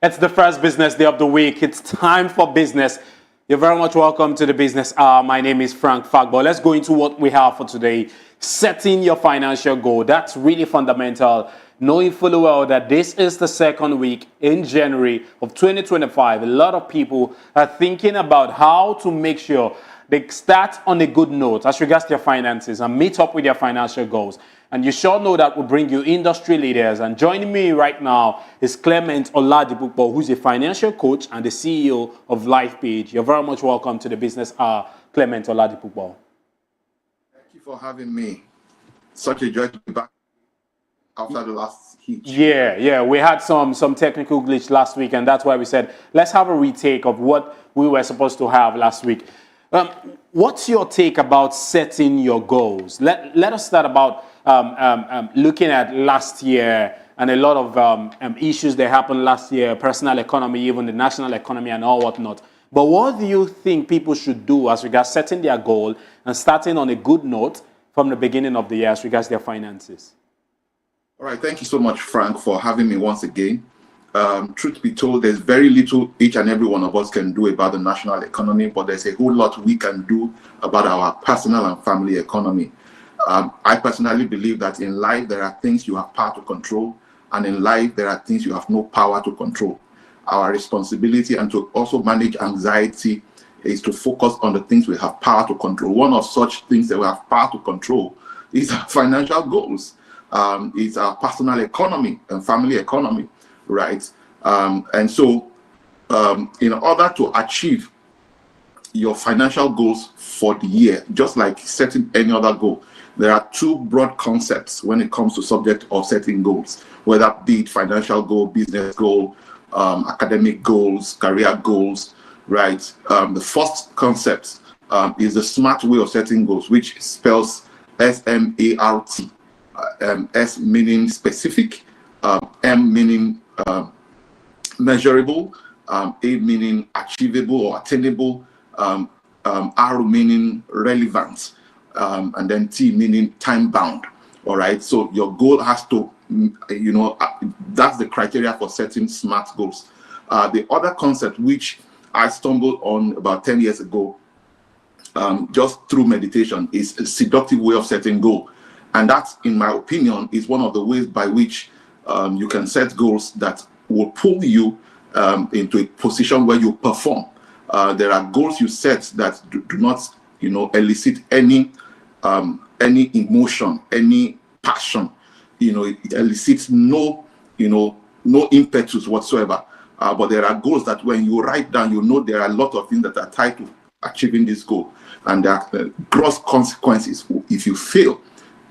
It's the first business day of the week. It's time for business. You're very much welcome to the Business Hour. My name is Frank Fagbo. Let's go into what we have for today. Setting your financial goal. That's really fundamental. Knowing fully well that this is the second week in January of 2025. A lot of people are thinking about how to make sure they start on a good note as regards to their finances and meet up with their financial goals. And you sure know that will bring you industry leaders. And joining me right now is Clement Oladipupo, who's a financial coach and the CEO of LifePage. You're very much welcome to the Business Hour, Clement Oladipupo. Thank you for having me. Such a joy to be back after the last heat. Yeah. We had some technical glitch last week, and that's why we said, let's have a retake of what we were supposed to have last week. What's your take about setting your goals? Let us start about looking at last year and a lot of issues that happened last year, personal economy, even the national economy and all whatnot. But what do you think people should do as regards setting their goal and starting on a good note from the beginning of the year as regards their finances? All right. Thank you so much, Frank, for having me once again. Truth be told, there's very little each and every one of us can do about the national economy, but there's a whole lot we can do about our personal and family economy. I personally believe that in life, there are things you have power to control, and in life, there are things you have no power to control. Our responsibility and to also manage anxiety is to focus on the things we have power to control. One of such things that we have power to control is our financial goals. It's our personal economy and family economy, right? And so in order to achieve your financial goals for the year, just like setting any other goal, there are two broad concepts when it comes to subject of setting goals, whether be it financial goal, business goal, academic goals, career goals, right? The first concept is the SMART way of setting goals, which spells S-M-A-R-T. S meaning specific, M meaning measurable, A meaning achievable or attainable, R meaning relevant, and then T meaning time bound. All right. So your goal has to, that's the criteria for setting SMART goals. The other concept which I stumbled on about 10 years ago, just through meditation, is a seductive way of setting goal. And that, in my opinion, is one of the ways by which you can set goals that will pull you into a position where you perform. There are goals you set that do not, elicit any emotion, any passion. It elicits no impetus whatsoever. But there are goals that when you write down, there are a lot of things that are tied to achieving this goal, and there are gross consequences if you fail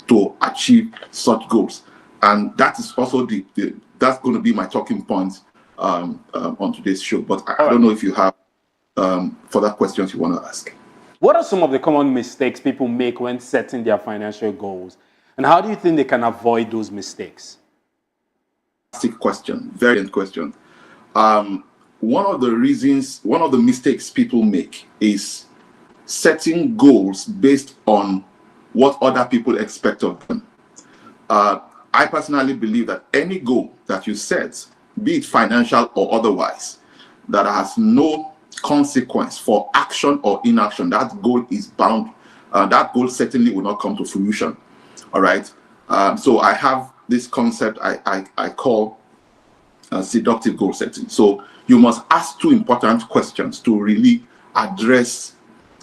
to achieve such goals. And that is also that's going to be my talking point on today's show. But I don't know if you have further questions you want to ask. What are some of the common mistakes people make when setting their financial goals? And how do you think they can avoid those mistakes? Fantastic question. Very good question. One of the mistakes people make is setting goals based on what other people expect of them. I personally believe that any goal that you set, be it financial or otherwise, that has no consequence for action or inaction, that goal is bound. That goal certainly will not come to fruition. All right. So I have this concept I call seductive goal setting. So you must ask two important questions to really address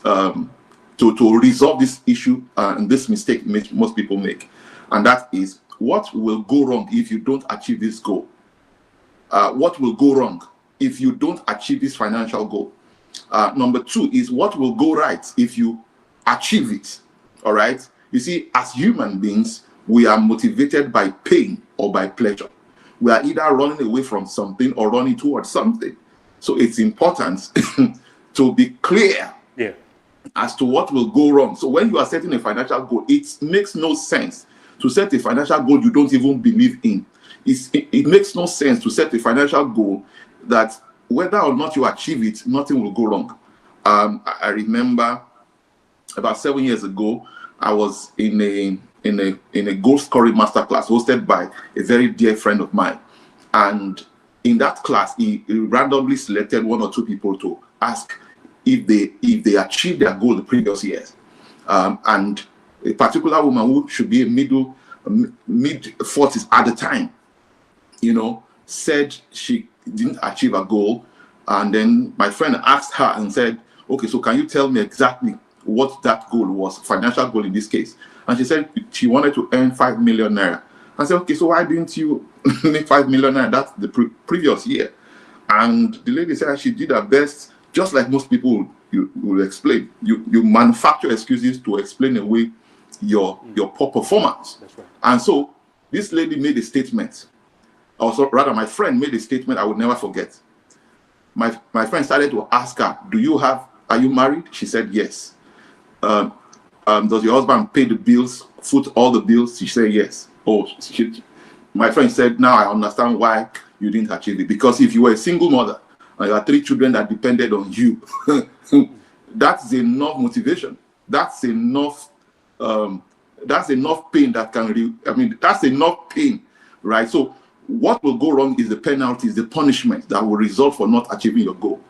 to resolve this issue and this mistake most people make. And that is, what will go wrong if you don't achieve this goal? What will go wrong if you don't achieve this financial goal? Number two is, what will go right if you achieve it? All right. You see, as human beings, we are motivated by pain or by pleasure. We are either running away from something or running towards something. So it's important to be clear as to what will go wrong. So when you are setting a financial goal, it makes no sense to set a financial goal you don't even believe in. It makes no sense to set a financial goal that whether or not you achieve it, nothing will go wrong. I remember about 7 years ago, I was in a goal scoring masterclass hosted by a very dear friend of mine, and in that class, he randomly selected one or two people to ask if they achieved their goal the previous years. And a particular woman who should be a mid-40s at the time, said she didn't achieve a goal. And then my friend asked her and said, okay, so can you tell me exactly what that goal was, financial goal in this case? And she said she wanted to earn 5 million naira. I said, okay, so why didn't you make 5 million naira? That's the previous year. And the lady said she did her best, just like most people will explain. You manufacture excuses to explain away your poor performance. That's right. And so this lady made a statement. Also, rather, my friend made a statement I would never forget. My friend started to ask her, are you married? She said yes. Does your husband pay the bills, foot all the bills? She said yes. My friend said, now I understand why you didn't achieve it. Because if you were a single mother and you had 3 children that depended on you, that's enough motivation. That's enough pain that's enough pain, right? So what will go wrong is the penalties, the punishment that will result for not achieving your goal.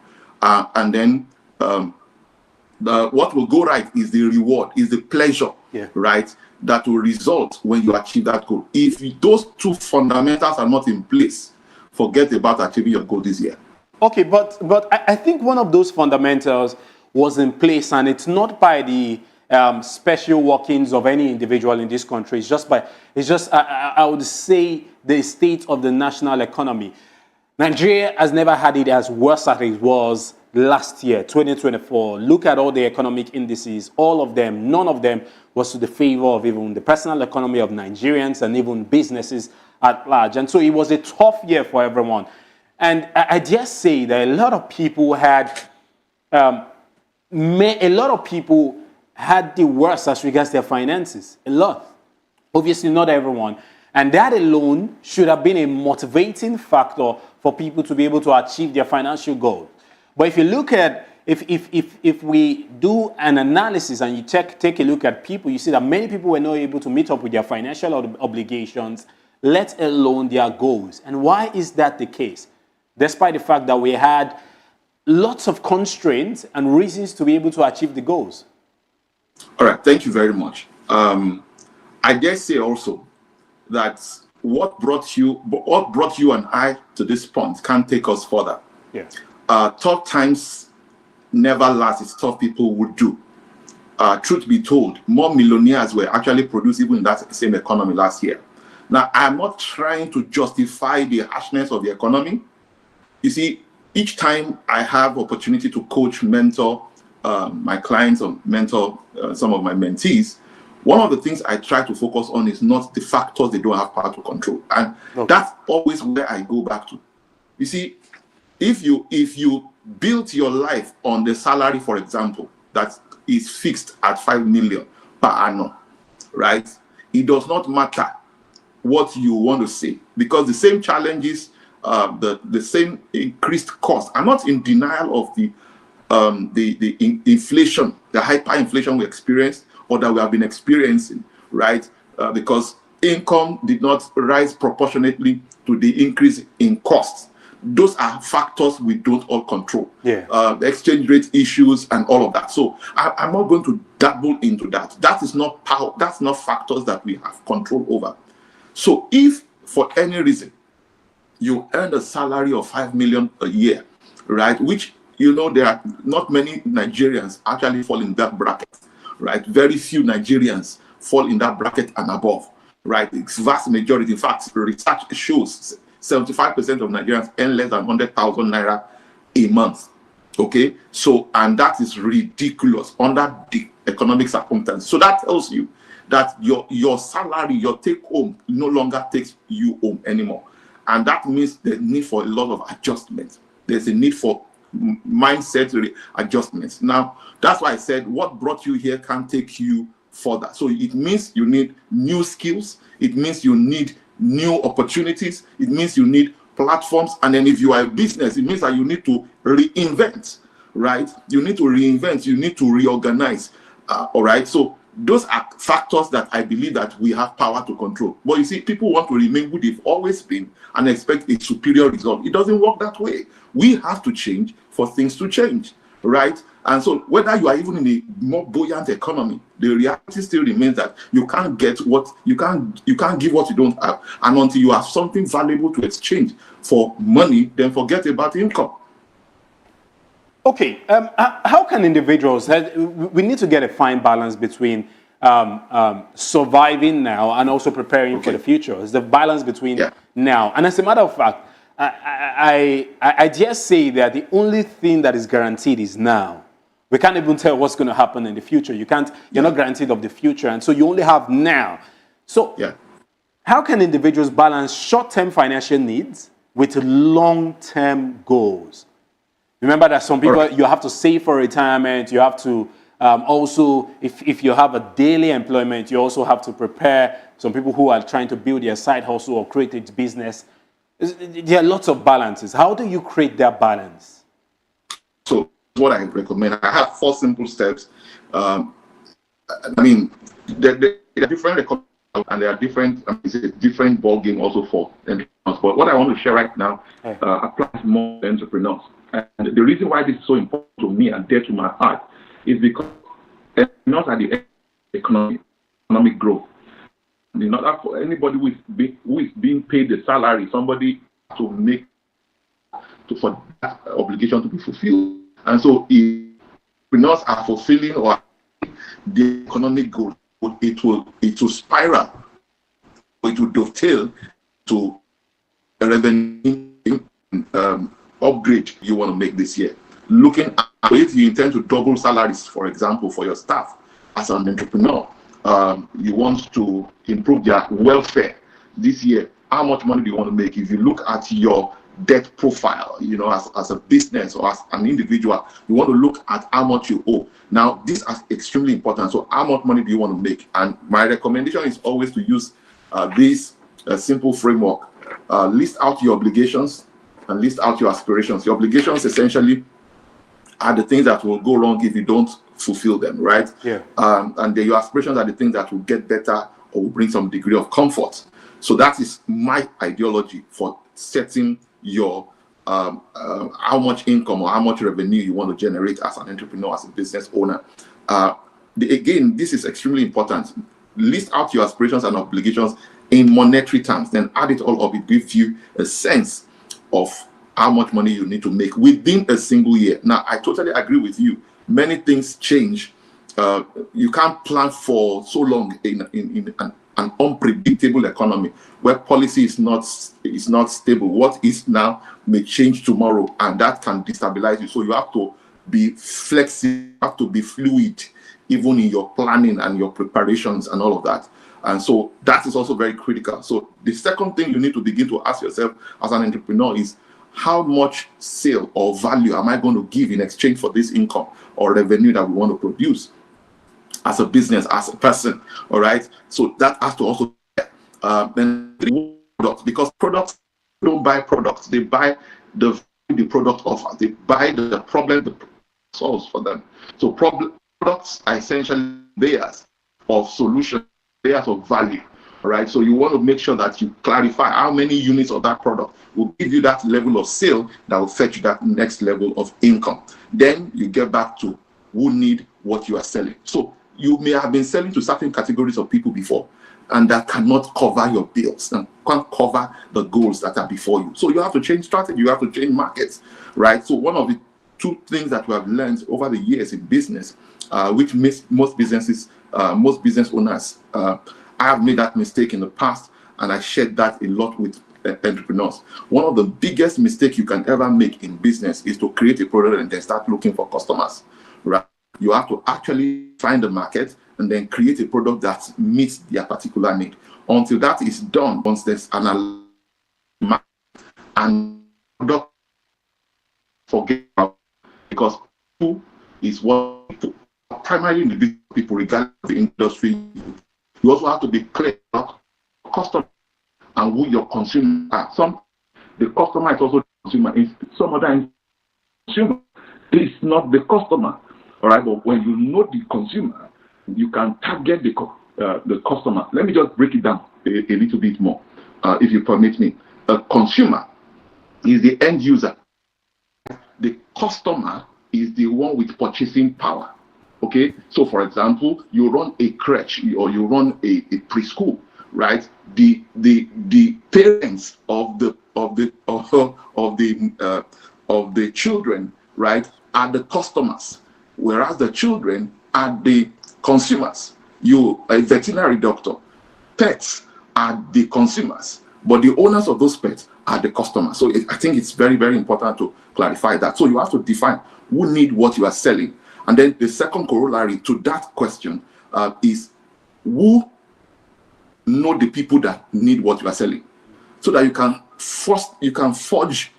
And then what will go right is the reward, is the pleasure, right, that will result when you achieve that goal. If those two fundamentals are not in place, forget about achieving your goal this year. Okay, but I think one of those fundamentals was in place, and it's not by the special workings of any individual in this country. It's just I would say the state of the national economy. Nigeria has never had it as worse as it was last year, 2024. Look at all the economic indices, all of them, none of them was to the favor of even the personal economy of Nigerians and even businesses at large. And so it was a tough year for everyone. And I dare say that a lot of people had the worst as regards their finances. A lot. Obviously, not everyone. And that alone should have been a motivating factor for people to be able to achieve their financial goal. But if you look at, if we do an analysis and you take a look at people, you see that many people were not able to meet up with their financial obligations, let alone their goals. And why is that the case? Despite the fact that we had lots of constraints and reasons to be able to achieve the goals. All right, thank you very much. I dare say also that what brought you and I to this point can't take us further. Yeah. Tough times never last. It's tough people would do. Truth be told, more millionaires were actually produced even in that same economy last year. Now, I'm not trying to justify the harshness of the economy. You see, each time I have opportunity to coach, mentor my clients or mentor some of my mentees, one of the things I try to focus on is not the factors they don't have power to control. And that's always where I go back to. You see, if you build your life on the salary, for example, that is fixed at 5 million per annum, right? It does not matter what you want to say, because the same challenges, the same increased costs. I'm not in denial of the inflation, the hyperinflation we experienced or that we have been experiencing, right? Because income did not rise proportionately to the increase in costs. Those are factors we don't all control. The exchange rate issues and all of that. So I'm not going to dabble into that. That is not power. That's not factors that we have control over. So if for any reason you earn a salary of 5 million a year, right? Which, there are not many Nigerians actually fall in that bracket, right? Very few Nigerians fall in that bracket and above, right? It's vast majority. In fact, research shows 75% of Nigerians earn less than 100,000 naira a month. Okay, so, and that is ridiculous under the economic circumstances. So that tells you that your salary, your take home, no longer takes you home anymore. And that means the need for a lot of adjustments. There's a need for mindset adjustments. Now, that's why I said what brought you here can't take you further. So it means you need new skills. It means you need new opportunities. It means you need platforms. And then if you are a business, it means that you need to reinvent, right? You need to reinvent. You need to reorganize. All right. So those are factors that I believe that we have power to control. But you see, people want to remain who they've always been and expect a superior result. It doesn't work that way. We have to change for things to change, right? And so whether you are even in a more buoyant economy, the reality still remains that you can't get what you can't give what you don't have. And until you have something valuable to exchange for money, then forget about income. Okay, how can individuals, we need to get a fine balance between surviving now and also preparing for the future. It's the balance between now. And as a matter of fact, I dare say that the only thing that is guaranteed is now. We can't even tell what's going to happen in the future. You're not guaranteed of the future. And so you only have now. So how can individuals balance short-term financial needs with long-term goals? Remember that some people, you have to save for retirement. You have to also, if you have a daily employment, you also have to prepare. Some people who are trying to build their side hustle or create a business. There are lots of balances. How do you create that balance? So what I recommend, I have 4 simple steps. I mean, there are different and there are different, it's a different ball game also for entrepreneurs. But what I want to share right now applies more to entrepreneurs. And the reason why this is so important to me and dear to my heart is because entrepreneurs are the economic growth. And in order for anybody who is being paid the salary, somebody to make for that obligation to be fulfilled. And so if entrepreneurs are fulfilling or the economic goal, it will spiral, it will dovetail to a revenue upgrade you want to make this year. Looking at if you intend to double salaries, for example, for your staff as an entrepreneur, you want to improve their welfare this year. How much money do you want to make? If you look at your debt profile, as a business or as an individual, you want to look at how much you owe. Now, this is extremely important. So how much money do you want to make? And my recommendation is always to use this simple framework. List out your obligations and list out your aspirations. Your obligations essentially are the things that will go wrong if you don't fulfill them, right? And then your aspirations are the things that will get better or will bring some degree of comfort. So that is my ideology for setting your how much income or how much revenue you want to generate as an entrepreneur, as a business owner. Again, this is extremely important. List out your aspirations and obligations in monetary terms, then add it all up. It gives you a sense of how much money you need to make within a single year. Now, I totally agree with you. Many things change. You can't plan for so long in an unpredictable economy where policy is not stable. What is now may change tomorrow, and that can destabilize you. So you have to be flexible, you have to be fluid, even in your planning and your preparations and all of that. And so that is also very critical. So the second thing you need to begin to ask yourself as an entrepreneur is, how much sale or value am I going to give in exchange for this income or revenue that we want to produce as a business, as a person? All right. So that has to also then products, because products don't buy products, they buy the product offers, they buy the problem the solves for them. So products are essentially layers of solution, layers of value. All right, so you want to make sure that you clarify how many units of that product will give you that level of sale that will fetch you that next level of income. Then you get back to who need what you are selling. So you may have been selling to certain categories of people before, and that cannot cover your bills and can't cover the goals that are before you. So you have to change strategy, you have to change markets, right? So one of the 2 things that we have learned over the years in business, which most business owners, I have made that mistake in the past, and I shared that a lot with entrepreneurs. One of the biggest mistakes you can ever make in business is to create a product and then start looking for customers, right? You have to actually find the market and then create a product that meets their particular need. Until that is done, once there's an market and product, forget about it, because who is what people, primarily in the business people, regardless of the industry. You also have to be clear about customer and who your consumer are. The customer is also the consumer. Some other consumer is not the customer. All right, but when you know the consumer, you can target the customer. Let me just break it down a little bit more, if you permit me. A consumer is the end user. The customer is the one with purchasing power. Okay, so for example, you run a crèche or you run a preschool, right? The parents of the children, right, are the customers, whereas the children are the consumers. You, a veterinary doctor, pets are the consumers, but the owners of those pets are the customers. So I think it's very, very important to clarify that. So you have to define who need what you are selling. And then the second corollary to that question is who know the people that need what you are selling, so that you can forge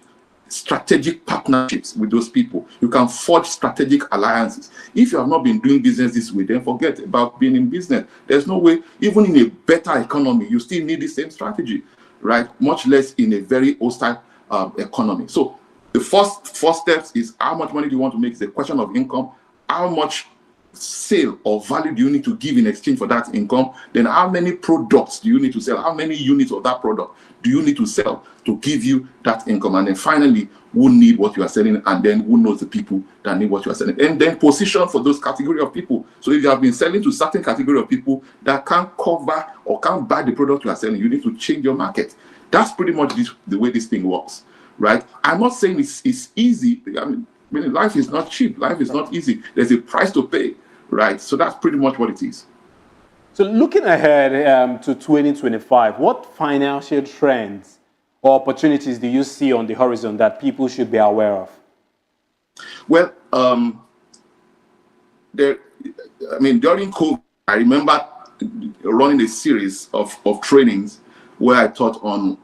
strategic partnerships with those people. You can forge strategic alliances. If you have not been doing business this way, then forget about being in business. There's no way, even in a better economy, you still need the same strategy, right? Much less in a very hostile economy. So the first steps is how much money do you want to make? It's a question of income. How much sale or value do you need to give in exchange for that income? Then how many products do you need to sell? How many units of that product do you need to sell to give you that income? And then finally, who need what you are selling, and then who knows the people that need what you are selling? And then position for those category of people. So if you have been selling to certain category of people that can't cover or can't buy the product you are selling, you need to change your market. That's pretty much the way this thing works, right? I'm not saying it's easy. I mean, life is not cheap. Life is not easy. There's a price to pay, right? So that's pretty much what it is. So looking ahead to 2025, what financial trends or opportunities do you see on the horizon that people should be aware of? Well, during COVID, I remember running a series of trainings where I taught on,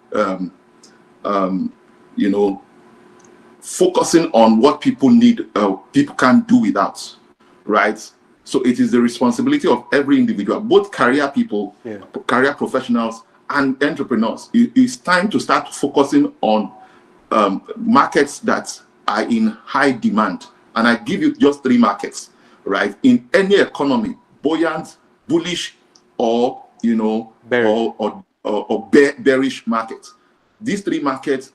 focusing on what people need, people can't do without, right? So it is the responsibility of every individual, both career people, career professionals, and entrepreneurs. It's time to start focusing on markets that are in high demand. And I give you just 3 markets, right? In any economy, buoyant, bullish, or bearish markets. These 3 markets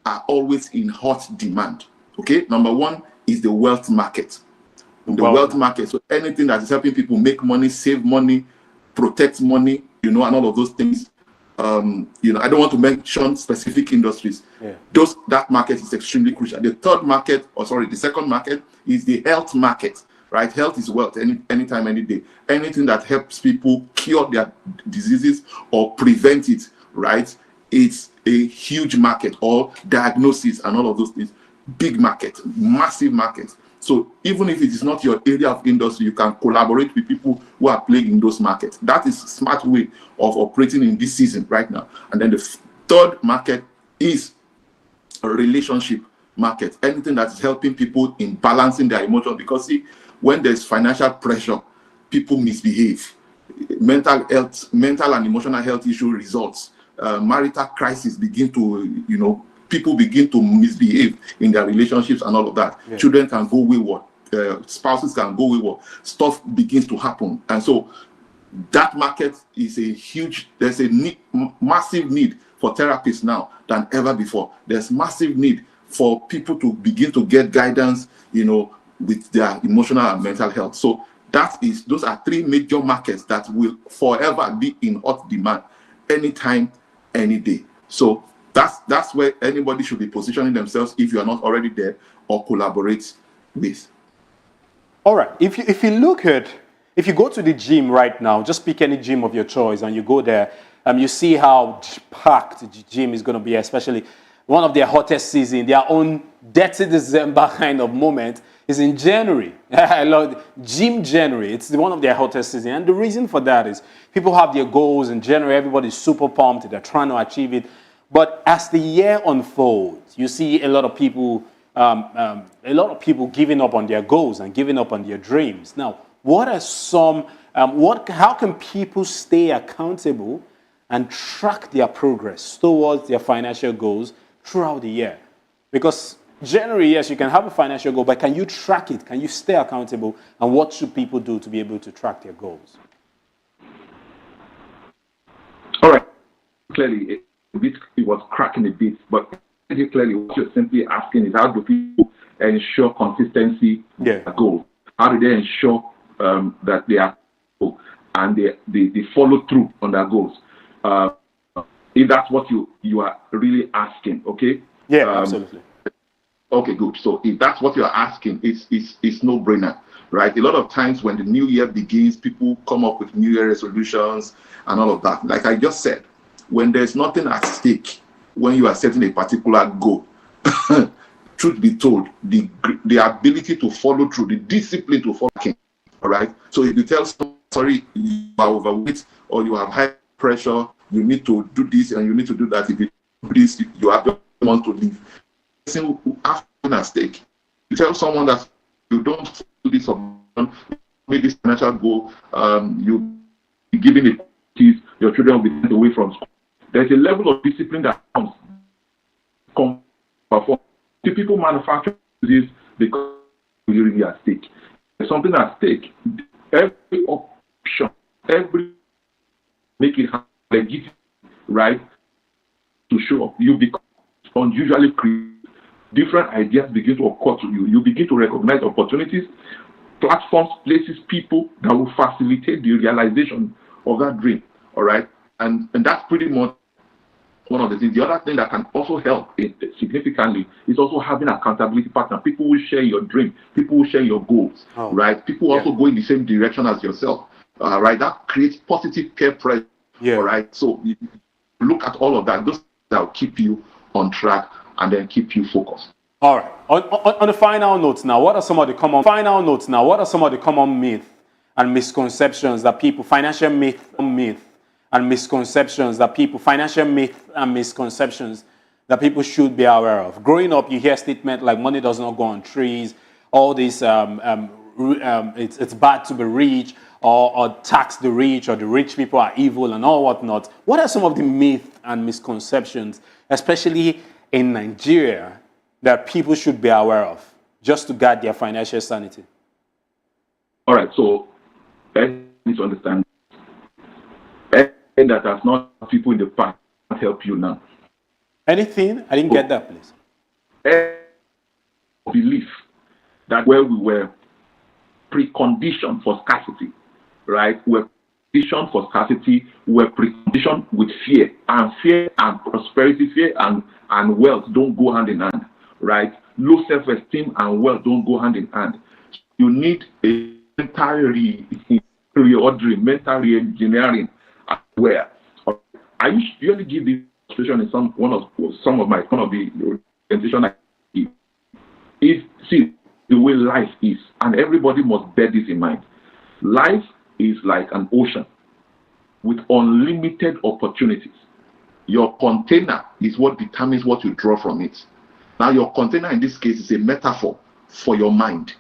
are always in hot demand. Okay, number 1 is the wealth market. The wealth market. So anything that is helping people make money, save money, protect money, and all of those things. I don't want to mention specific industries. That market is extremely crucial. The second market is the health market, right? Health is wealth, anytime, any day. Anything that helps people cure their diseases or prevent it, right? It's a huge market, or diagnosis and all of those things. Big market, massive market. So even if it is not your area of industry, you can collaborate with people who are playing in those markets. That is a smart way of operating in this season right now. And then the third market is a relationship market. Anything that is helping people in balancing their emotions. Because see, when there's financial pressure, people misbehave. Mental and emotional health issue results. Marital crisis begin to, people begin to misbehave in their relationships and all of that. Children can go wayward. Spouses can go wayward. Stuff begins to happen. And so that market is there's a massive need for therapists now than ever before. There's massive need for people to begin to get guidance, with their emotional and mental health. So those are 3 major markets that will forever be in hot demand anytime, any day. So that's where anybody should be positioning themselves if you are not already there, or collaborate with. All right. If you go to the gym right now, just pick any gym of your choice and you go there, you see how packed the gym is going to be, especially one of their hottest season, their own dirty December kind of moment is in January. I love Gym January. It's one of their hottest season. And the reason for that is people have their goals in January. Everybody's super pumped. They're trying to achieve it. But as the year unfolds, you see a lot of people giving up on their goals and giving up on their dreams. Now, what are how can people stay accountable and track their progress towards their financial goals throughout the year? Because Generally, yes, you can have a financial goal, but can you track it? Can you stay accountable? And what should people do to be able to track their goals? All right. Clearly, it was cracking a bit, but clearly what you're simply asking is how do people ensure consistency with their goals? How do they ensure that they are and they follow through on their goals? If that's what you are really asking, okay? Yeah, absolutely. Okay, good. So if that's what you're asking, it's no brainer, right? A lot of times when the new year begins, people come up with New Year resolutions and all of that. Like I just said, when there's nothing at stake, when you are setting a particular goal, truth be told, the ability to follow through, the discipline to follow through, all right? So if you tell someone, sorry, you are overweight or you have high pressure, you need to do this and you need to do that. If you do this, you have to want to leave. Who have at stake. You tell someone that you don't do this or make this financial goal, you be giving it keys, your children will be sent away from school. There's a level of discipline that comes perform. People manufacture this because it's really at stake. There's something at stake. Every option, every make it legitimate, right? To show up, you become unusually creative. Different ideas begin to occur to you. You begin to recognize opportunities, platforms, places, people that will facilitate the realization of that dream. All right, and that's pretty much one of the things. The other thing that can also help significantly is also having accountability partner. People will share your dream. People will share your goals. Right. People also go in the same direction as yourself. Right. That creates positive peer pressure. All right. So you look at all of that. Those that will keep you on track and then keep you focused. All right. On the final notes now, what are some of the common myths and misconceptions that people financial myth and misconceptions that people should be aware of? Growing up, you hear statements like money does not go on trees, all this it's bad to be rich, or tax the rich, or the rich people are evil and all whatnot. What are some of the myths and misconceptions, especially in Nigeria, that people should be aware of just to guard their financial sanity? All right, so I need to understand anything that has not people in the past can't help you now. Anything? I didn't get that, please. Belief that where we were preconditioned for scarcity, right? We're preconditioned for scarcity, we're preconditioned with fear and prosperity, fear and wealth don't go hand in hand, right? Low self-esteem and wealth don't go hand in hand. You need a mental reordering, mental re-engineering. Where I usually give this illustration in some of the presentation I give. See the way life is, and everybody must bear this in mind. Life is like an ocean with unlimited opportunities. Your container is what determines what you draw from it. Now, your container in this case is a metaphor for your mind.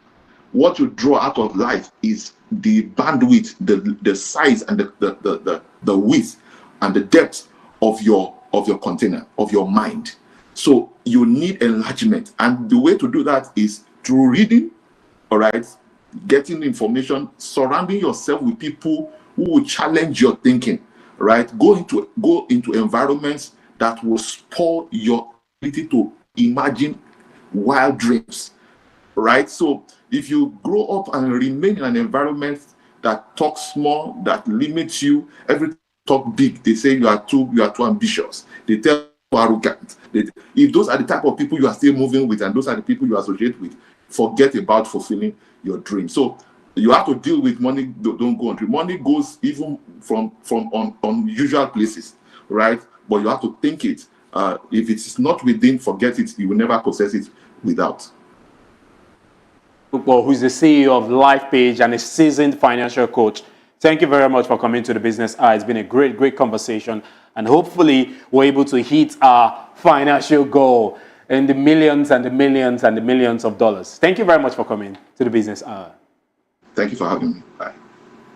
What you draw out of life is the bandwidth, the size, and the width and the depth of your container, of your mind. So you need enlargement, and the way to do that is through reading, all right, getting information, surrounding yourself with people who will challenge your thinking, right? Go into environments that will spur your ability to imagine wild dreams, right? So if you grow up and remain in an environment that talks small, that limits you, everything talk big, they say you are too ambitious, they tell you arrogant. If those are the type of people you are still moving with and those are the people you associate with, forget about fulfilling your dream. So you have to deal with money. Don't go on dream. Money goes even from unusual places, right? But you have to think it. If it's not within, forget it. You will never possess it without. Well, who's the CEO of LifePage and a seasoned financial coach. Thank you very much for coming to the Business Hour. It's been a great conversation, and hopefully we're able to hit our financial goal in the millions and the millions and the millions of dollars. Thank you very much for coming to the Business Hour. Thank you for having me. Bye.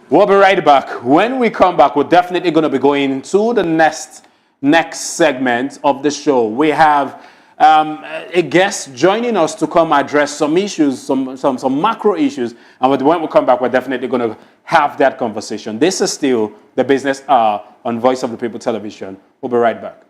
We'll be right back. When we come back, we're definitely going to be going to the next segment of the show. We have a guest joining us to come address some issues, some macro issues. And when we come back, we're definitely going to have that conversation. This is still the Business Hour on Voice of the People Television. We'll be right back.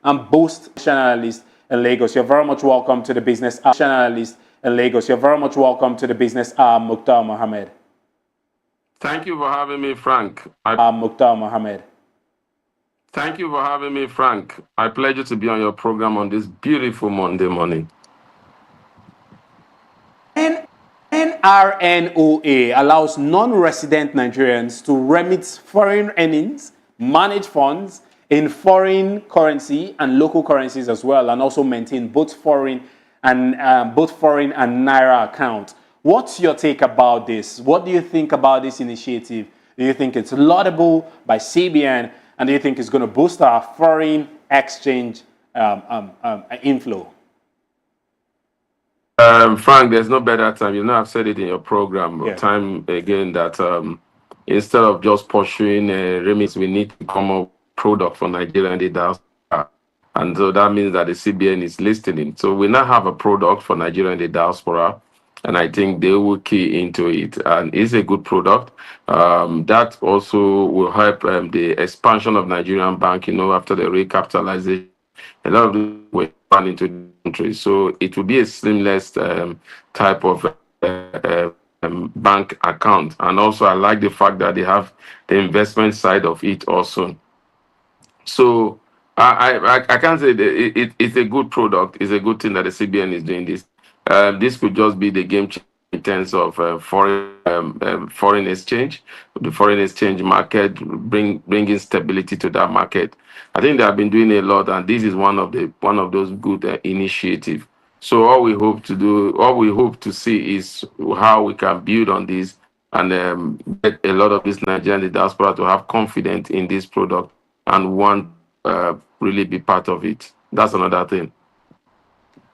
I'm Boost Analyst in Lagos. You're very much welcome to the Business Analyst in Lagos. You're very much welcome to the Business Mukhtar Mohammed. Thank you for having me, Frank. Mukhtar Mohammed. Thank you for having me, Frank. My pleasure to be on your program on this beautiful Monday morning. NRNOA allows non-resident Nigerians to remit foreign earnings, manage funds in foreign currency and local currencies as well, and also maintain both foreign and naira accounts. What's your take about this? What do you think about this initiative? Do you think it's laudable by CBN, and do you think it's going to boost our foreign exchange inflow? Frank, there's no better time. You know, I've said it in your program time again that instead of just pursuing remits, we need to come up product for Nigeria and the diaspora. And so that means that the CBN is listening. So we now have a product for Nigeria and the diaspora, and I think they will key into it. And it's a good product. That also will help the expansion of Nigerian bank, you know, after the recapitalization. A lot of them were run into the country. So it will be a seamless type of bank account. And also I like the fact that they have the investment side of it also. So I can't say that it's a good product. It's a good thing that the CBN is doing this. This could just be the game changer in terms of foreign exchange, the foreign exchange market, bringing stability to that market. I think they have been doing a lot, and this is one of those good initiatives. So all we hope to see is how we can build on this and get a lot of this Nigerian diaspora to have confidence in this product and want really be part of it. That's another thing.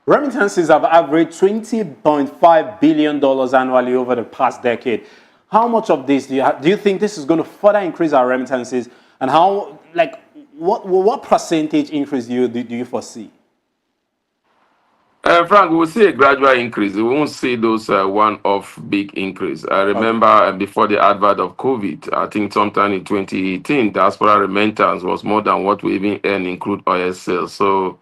Remittances have averaged $20.5 billion annually over the past decade. How much of this do you think this is going to further increase our remittances? And how, like, what percentage increase do you foresee? Frank, we will see a gradual increase. We won't see those one-off big increase. I remember before the advent of COVID, I think sometime in 2018, diaspora remittance was more than what we even earn in crude oil sales. So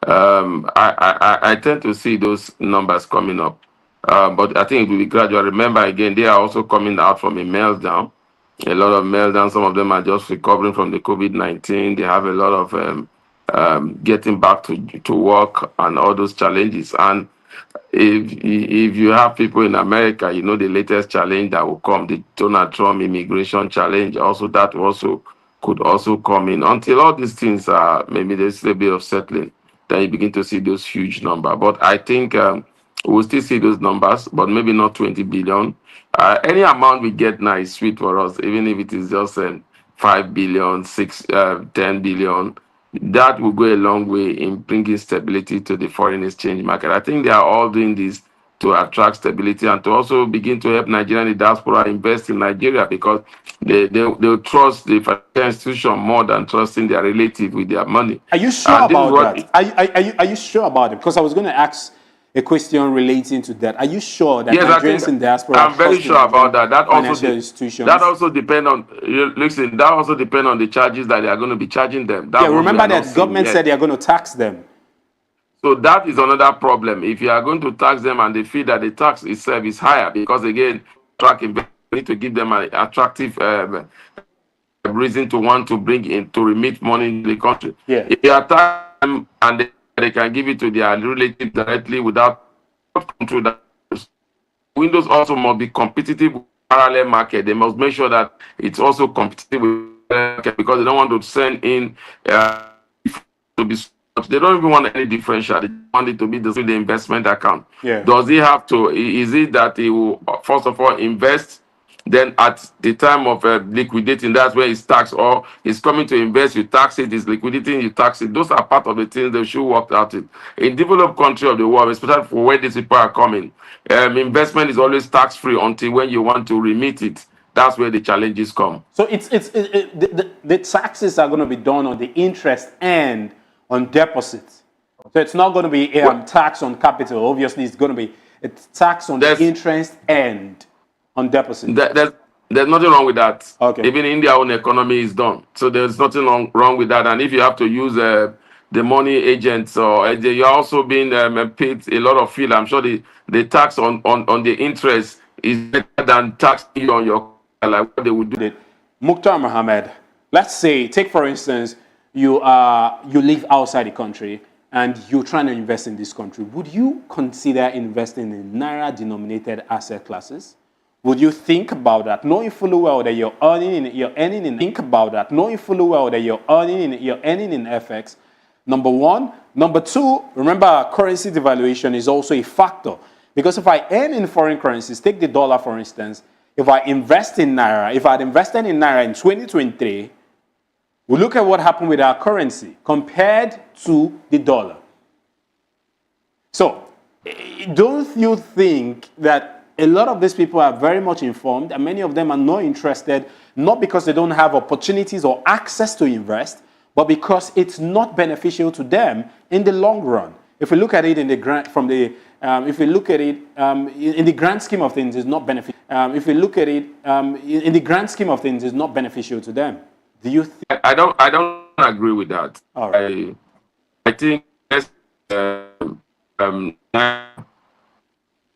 I tend to see those numbers coming up. But I think it will be gradual. Remember, again, they are also coming out from a meltdown. A lot of meltdown. Some of them are just recovering from the COVID-19. They have a lot of getting back to work and all those challenges. And if you have people in America, you know, the latest challenge that will come, the Donald Trump immigration challenge, also that also could also come in. Until all these things are, maybe there's a bit of settling, then you begin to see those huge numbers. But I think we'll still see those numbers, but maybe not 20 billion. Any amount we get now is sweet for us, even if it is just 5 billion, 10 billion. That will go a long way in bringing stability to the foreign exchange market. I think they are all doing this to attract stability and to also begin to help Nigerian diaspora invest in Nigeria, because they'll trust the financial institution more than trusting their relative with their money. Are you sure about that? Are you sure about it? Because I was going to ask a question relating to that. Are you sure that Nigerians in diaspora? I'm very sure about that. That also depend on. Listen, that also depend on the charges that they are going to be charging them. Remember that government said they are going to tax them. So that is another problem. If you are going to tax them and they feel that the tax itself is higher, because again, you need to give them an attractive reason to want to bring in, to remit money in the country. Yeah. If you attack them and they can give it to their relatives directly without control, that Windows also must be competitive with parallel market. They must make sure that it's also competitive with market, because they don't want to send in to be. They don't even want any differential. They want it to be the investment account. Yeah. Does he have to? Is it that he will first of all invest Then at the time of liquidating, that's where it's taxed, or it's coming to invest, you tax it, it's liquidating, you tax it. Those are part of the things they should work out it. In developed country of the world, especially for where these people are coming, investment is always tax-free until when you want to remit it. That's where the challenges come. So the taxes are going to be done on the interest and on deposits. So it's not going to be tax on capital. Obviously, it's going to be a tax on the interest and on deposits. There's nothing wrong with that. Okay. Even India's own economy is done. So there's nothing wrong with that. And if you have to use the money agents, or you're also being paid a lot of fee, I'm sure the tax on the interest is better than taxing on your, like what they would do. Mukhtar Mohammed, let's say, take for instance, you live outside the country and you're trying to invest in this country. Would you consider investing in Naira-denominated asset classes? Would you think about that, knowing fully well that you're earning in FX? Number one. Number two, remember, currency devaluation is also a factor. Because if I earn in foreign currencies, take the dollar for instance, if I invest in Naira, if I'd invested in Naira in 2023, we look at what happened with our currency compared to the dollar. So, don't you think that a lot of these people are very much informed, and many of them are not interested, not because they don't have opportunities or access to invest, but because it's not beneficial to them in the long run? If we look at it in the grand in the grand scheme of things, it's not beneficial. If we look at it in the grand scheme of things, it's not beneficial to them. Do you think? I don't agree with that. All right. I think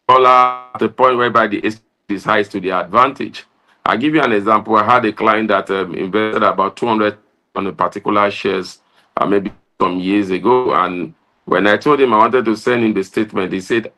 dollar at the point whereby the exchange is high to the advantage. I'll give you an example. I had a client that invested about 200 on the particular shares maybe some years ago, and when I told him I wanted to send him the statement, he said,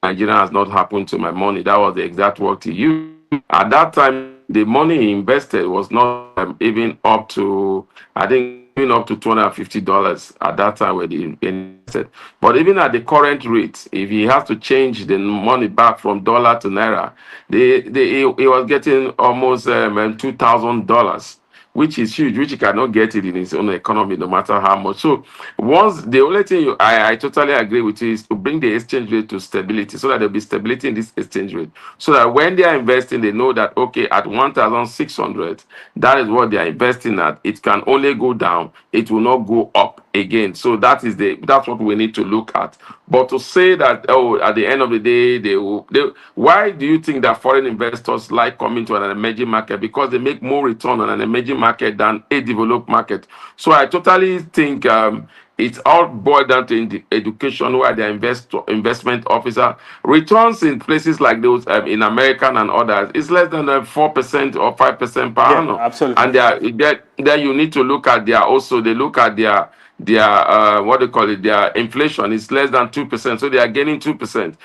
Nigeria has not happened to my money. That was the exact word he used. At that time, the money he invested was not even up to, I think, even up to $250 at that time when he invested. But even at the current rate, if he has to change the money back from dollar to Naira, he was getting almost $2,000. Which is huge, which he cannot get it in his own economy, no matter how much. So, the only thing I totally agree with you is to bring the exchange rate to stability, so that there'll be stability in this exchange rate. So that when they are investing, they know that, okay, at 1,600, that is what they are investing at. It can only go down, it will not go up again. So that's what we need to look at. But to say that, at the end of the day, why do you think that foreign investors like coming to an emerging market? Because they make more return on an emerging market than a developed market. So I totally think it's all boiled down to education, where the investment officer returns in places like those in America and others. It's less than 4% or 5% per annum. Absolutely. And there you need to look at their what they call it, their inflation is less than 2%, so they are gaining 2%.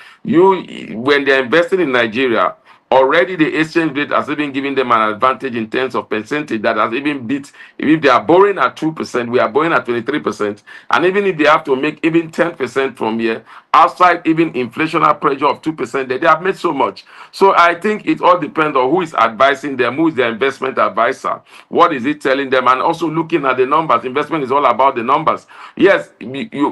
When they're investing in Nigeria, already the exchange rate has even given them an advantage in terms of percentage that has even beat. If they are borrowing at 2%, we are borrowing at 23%, and even if they have to make even 10% from here, outside even inflationary pressure of 2%, they have made so much. So I think it all depends on who is advising them, who is their investment advisor, what is it telling them, and also looking at the numbers. Investment is all about the numbers. Yes,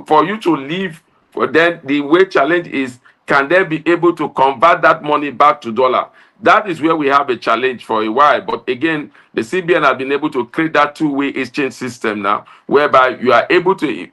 for you to live, then the way challenge is, can they be able to convert that money back to dollar? That is where we have a challenge for a while. But again, the CBN has been able to create that two-way exchange system now, whereby you are able to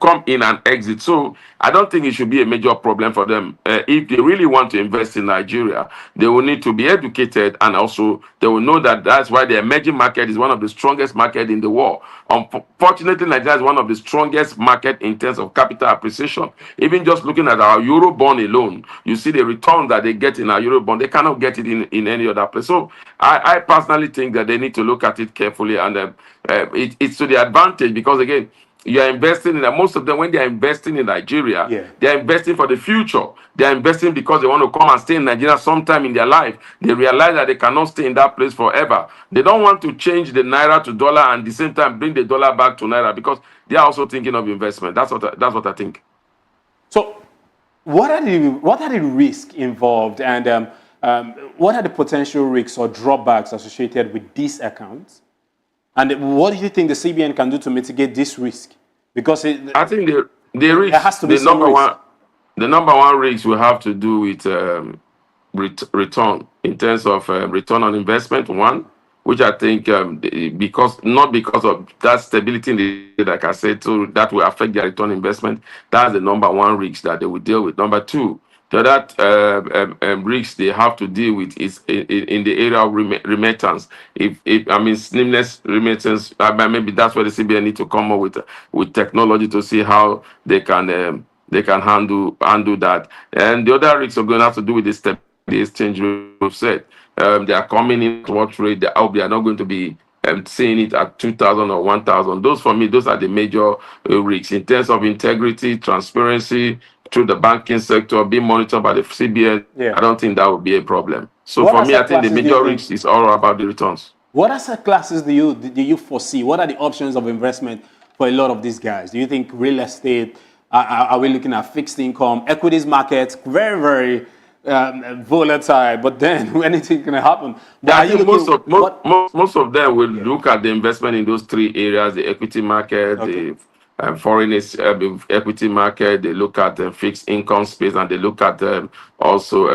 come in and exit. So I don't think it should be a major problem for them. If they really want to invest in Nigeria, they will need to be educated, and also they will know that that's why the emerging market is one of the strongest market in the world. Unfortunately, Nigeria is one of the strongest market in terms of capital appreciation. Even just looking at our Eurobond alone, you see the return that they get in our Eurobond. They cannot get it in any other place. So I personally think that they need to look at it carefully, and it's to the advantage, because again, you are investing in most of them. When they are investing in Nigeria, they are investing for the future. They are investing because they want to come and stay in Nigeria sometime in their life. They realize that they cannot stay in that place forever. They don't want to change the Naira to dollar and at the same time bring the dollar back to Naira, because they are also thinking of investment. That's what I think. So what are the risks involved? And What are the potential risks or drawbacks associated with these accounts? And what do you think the CBN can do to mitigate this risk? Because I think the risk, there has to be the some number risk. the number one risk will have to do with return in terms of return on investment. One, which I think because of that stability in the, like I said, so that will affect their return on investment. That's the number one risk that they will deal with. Number two, the other risk they have to deal with is in the area of remittance. If I mean seamless remittance, maybe that's where the CBN need to come up with technology to see how they can handle that. And the other risks are going to have to do with the exchange rate. We've said they are coming in at what rate. They are not going to be seeing it at 2,000 or 1,000. Those for me, those are the major risks in terms of integrity, transparency through the banking sector, being monitored by the CBN. Yeah. I don't think that would be a problem. So What for me, I asset think the classes do major you think- risk is all about the returns. What asset classes do you foresee? What are the options of investment for a lot of these guys? Do you think real estate? Are we looking at fixed income? Equities markets, very, very volatile, but then anything can happen. But I are you think looking- most of them will look at the investment in those three areas: the equity market, Okay. the foreign equity market. They look at the fixed income space, and they look at also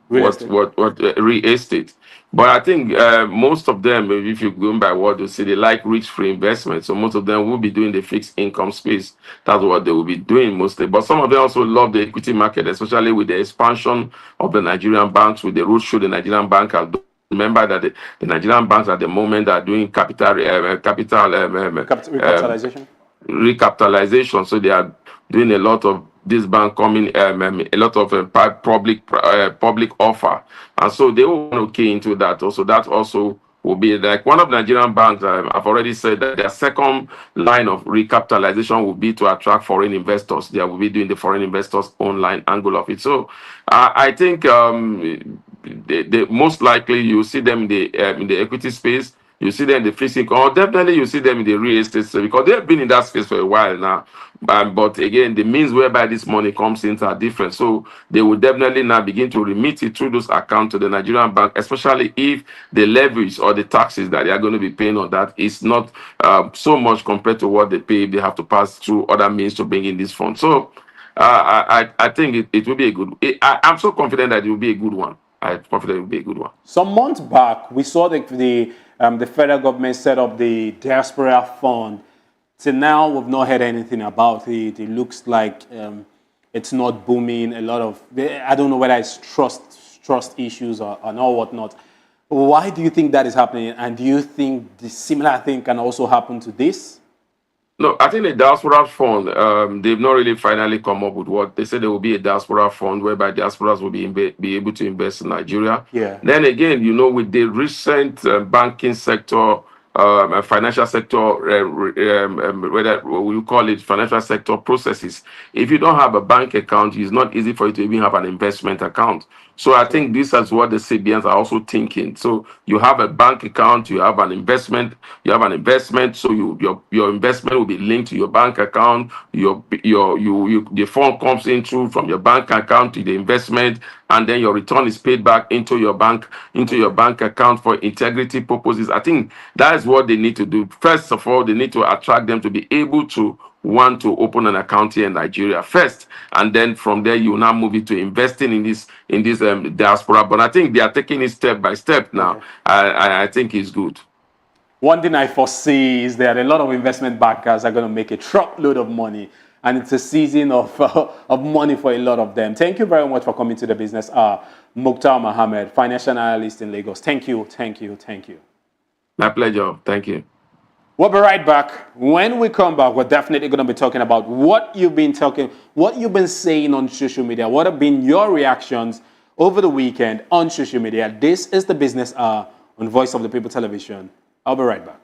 Real estate. real estate. But I think most of them, if you go by what they say, they like risk-free investment. So most of them will be doing the fixed income space. That's what they will be doing mostly. But some of them also love the equity market, especially with the expansion of the Nigerian banks, with the roadshow the Nigerian bank has done. Remember that the Nigerian banks at the moment are doing recapitalization. recapitalization. So they are doing a lot of this bank coming, a lot of public offer, and so they will want to key into that. Also, that also will be like one of the Nigerian banks. I've already said that their second line of recapitalization will be to attract foreign investors. They will be doing the foreign investors online angle of it. So I think they most likely you see them in the equity space. You see them in the fixed income, or definitely you see them in the real estate space because they've been in that space for a while now. But again, the means whereby this money comes in are different. So they will definitely now begin to remit it through those accounts to the Nigerian bank, especially if the levies or the taxes that they are going to be paying on that is not so much compared to what they pay if they have to pass through other means to bring in this fund. So I think it will be a good. I'm so confident that it will be a good one. I'm confident it will be a good one. Some months back, we saw the federal government set up the diaspora fund. Till now, we've not heard anything about it. It looks like it's not booming. A lot of, I don't know whether it's trust issues or whatnot. Why do you think that is happening? And do you think the similar thing can also happen to this? No, I think the diaspora fund, they've not really finally come up with what they said. There will be a diaspora fund whereby diasporas will be able to invest in Nigeria. Yeah. Then again, with the recent banking sector, financial sector, whether we call it financial sector processes, if you don't have a bank account, it's not easy for you to even have an investment account. So I think this is what the CBNs are also thinking. So you have a bank account, you have an investment, so your investment will be linked to your bank account. The fund comes in through from your bank account to the investment, and then your return is paid back into your bank account for integrity purposes. I think that is what they need to do. First of all, they need to attract them to be able to want to open an account here in Nigeria first, and then from there you now move it to investing in this diaspora. But I think they are taking it step by step now. Okay. I think it's good. One thing I foresee is that a lot of investment bankers are going to make a truckload of money, and it's a season of money for a lot of them. Thank you very much for coming to the business. Mukhtar Mohammed, financial analyst in Lagos. Thank you. My pleasure. Thank you. We'll be right back. When we come back, we're definitely going to be talking about what you've been saying on social media. What have been your reactions over the weekend on social media? This is the Business Hour on Voice of the People Television. I'll be right back.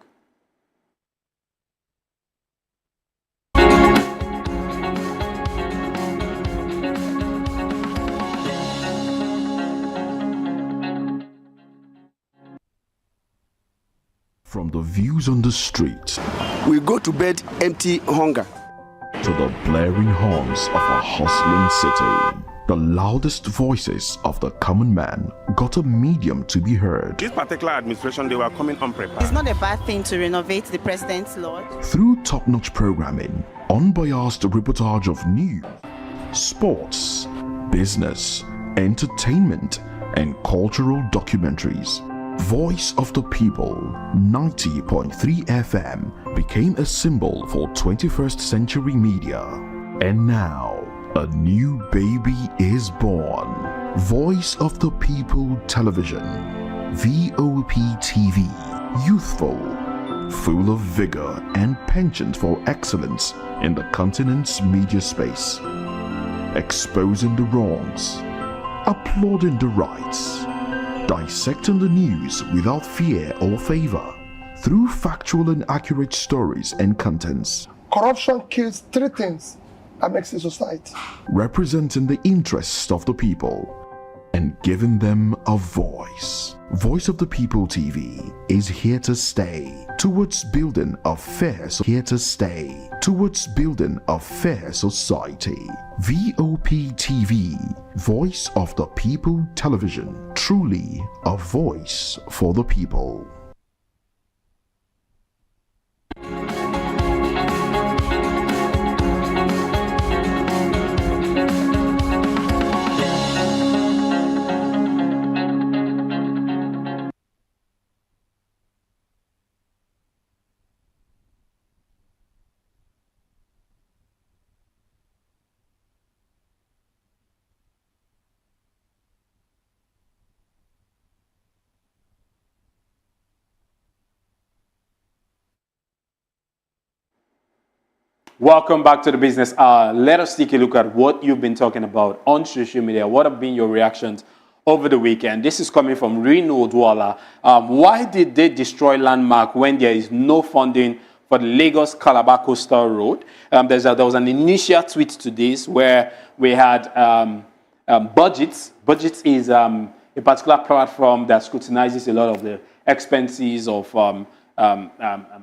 From the views on the street, we go to bed empty hunger, to the blaring horns of a hustling city. The loudest voices of the common man got a medium to be heard. This particular administration, they were coming unprepared. It's not a bad thing to renovate the president's lodge. Through top-notch programming, unbiased reportage of news, sports, business, entertainment, and cultural documentaries, Voice of the People 90.3 FM became a symbol for 21st century media. And now, a new baby is born. Voice of the People Television, VOP TV, youthful, full of vigor and penchant for excellence in the continent's media space, exposing the wrongs, applauding the rights, dissecting the news without fear or favor, through factual and accurate stories and contents. Corruption kills three things that makes a society. Representing the interests of the people and giving them a voice. Voice of the People TV is here to stay towards building a fair towards building a fair society. VOP TV, Voice of the People Television, truly a voice for the people. Welcome back to the Business Hour. Let us take a look at what you've been talking about on social media. What have been your reactions over the weekend? This is coming from Reno Douala. Why did they destroy landmark when there is no funding for the Lagos-Calabar Coastal Road? There was an initial tweet to this where we had Budgets. Budgets is a particular platform that scrutinizes a lot of the expenses of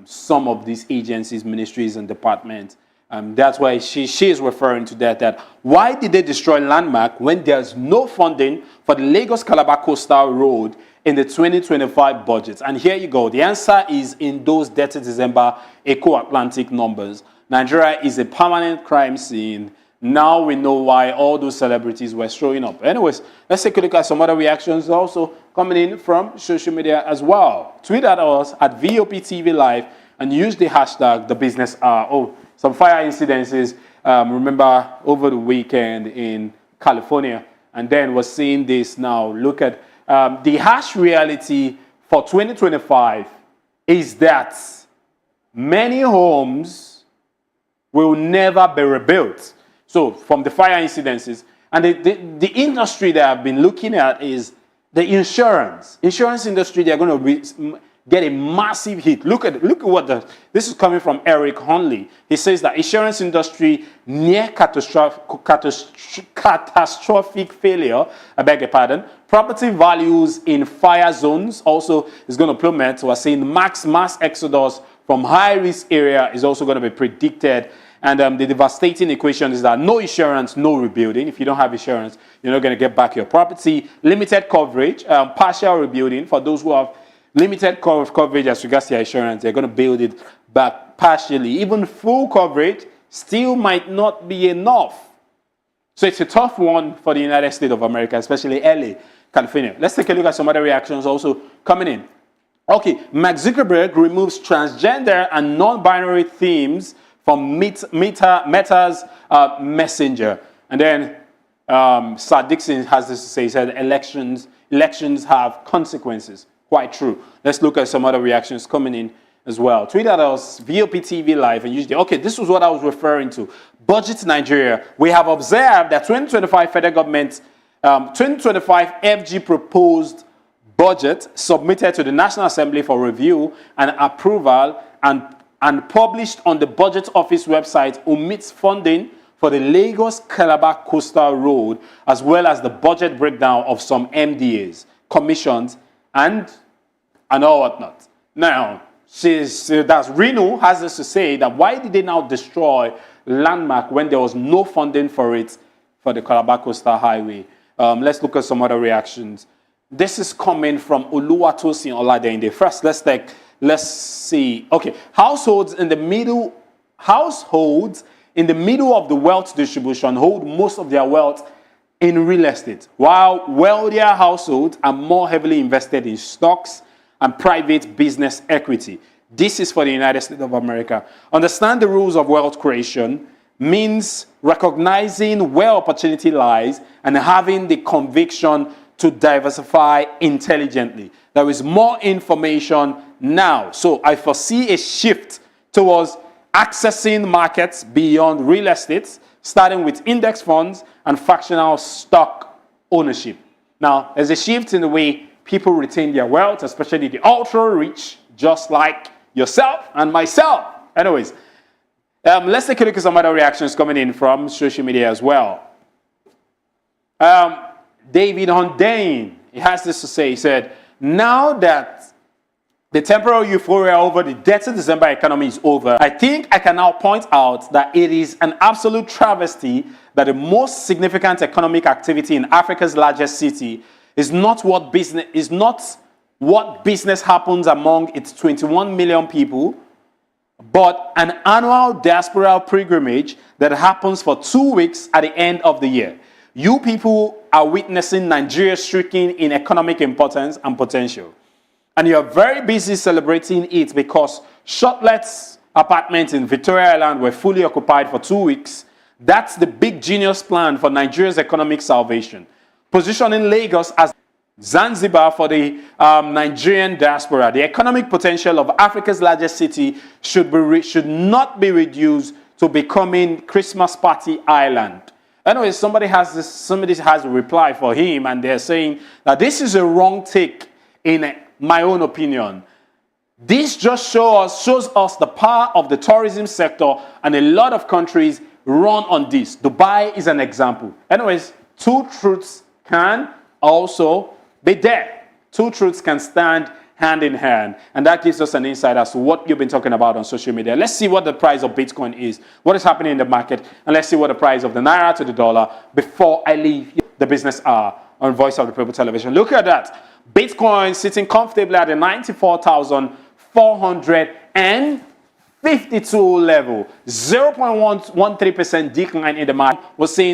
some of these agencies, ministries, and departments. That's why she is referring to that why did they destroy landmark when there's no funding for the Lagos-Calabar Coastal Road in the 2025 budget? And here you go. The answer is in those 30 December Eco-Atlantic numbers. Nigeria is a permanent crime scene. Now we know why all those celebrities were showing up. Anyways, let's take a look at some other reactions also coming in from social media as well. Tweet at us at VOP TV Live and use the hashtag #TheBusinessHour. Oh, some fire incidences, remember, over the weekend in California. And then we're seeing this now. Look at the harsh reality for 2025 is that many homes will never be rebuilt. So from the fire incidences, and the industry that I've been looking at is the insurance industry. They're going to get a massive hit. Look at what this is coming from Eric Hunley. He says that insurance industry near catastrophic failure. I beg your pardon. Property values in fire zones also is going to plummet. We're seeing mass exodus from high risk area is also going to be predicted. And the devastating equation is that no insurance, no rebuilding. If you don't have insurance, you're not going to get back your property. Limited coverage, partial rebuilding. For those who have limited coverage as regards to insurance, they're going to build it back partially. Even full coverage still might not be enough. So it's a tough one for the United States of America, especially LA, California. Let's take a look at some other reactions also coming in. Okay, Mark Zuckerberg removes transgender and non-binary themes from Meta's Messenger. And then Sir Dixon has this to say. He said elections have consequences. Quite true. Let's look at some other reactions coming in as well. Tweet at us, VOP TV Live, and usually, okay, this was what I was referring to. Budget Nigeria. We have observed that 2025 federal government, 2025 FG proposed budget submitted to the National Assembly for review and approval and published on the Budget Office website omits funding for the Lagos-Calabar Coastal Road, as well as the budget breakdown of some MDAs, commissions, and all whatnot. Now, that's Reno has this to say that why did they now destroy landmark when there was no funding for it for the Calabar Coastal Highway. Let's look at some other reactions. This is coming from Oluwatosin Oladende. First, let's see. Okay, households in the middle of the wealth distribution hold most of their wealth in real estate, while wealthier households are more heavily invested in stocks and private business equity. This is for the United States of America. Understand the rules of wealth creation means recognizing where opportunity lies and having the conviction to diversify intelligently. There is more information now. So I foresee a shift towards accessing markets beyond real estate, starting with index funds and fractional stock ownership. Now, there's a shift in the way people retain their wealth, especially the ultra-rich, just like yourself and myself. Anyways, let's take a look at some other reactions coming in from social media as well. David Hondane, he has this to say. He said, now that the temporary euphoria over the dirty December economy is over, I think I can now point out that it is an absolute travesty that the most significant economic activity in Africa's largest city is not what business happens among its 21 million people, but an annual diasporal pilgrimage that happens for 2 weeks at the end of the year. You people are witnessing Nigeria striking in economic importance and potential. And you are very busy celebrating it because Shortlet's apartments in Victoria Island were fully occupied for 2 weeks. That's the big genius plan for Nigeria's economic salvation. Positioning Lagos as Zanzibar for the Nigerian diaspora. The economic potential of Africa's largest city should not be reduced to becoming Christmas party island. Anyway, somebody has a reply for him, and they're saying that this is a wrong take in my own opinion. This just shows us the power of the tourism sector, and a lot of countries run on this. Dubai is an example. Anyways, two truths can also be there. Two truths can stand hand in hand, and that gives us an insight as to what you've been talking about on social media. Let's see what the price of Bitcoin is, what is happening in the market, and let's see what the price of the Naira to the dollar before I leave the business hour on Voice of the People Television. Look at that. Bitcoin sitting comfortably at the 94,452 level. 0.13% decline in the market. We're seeing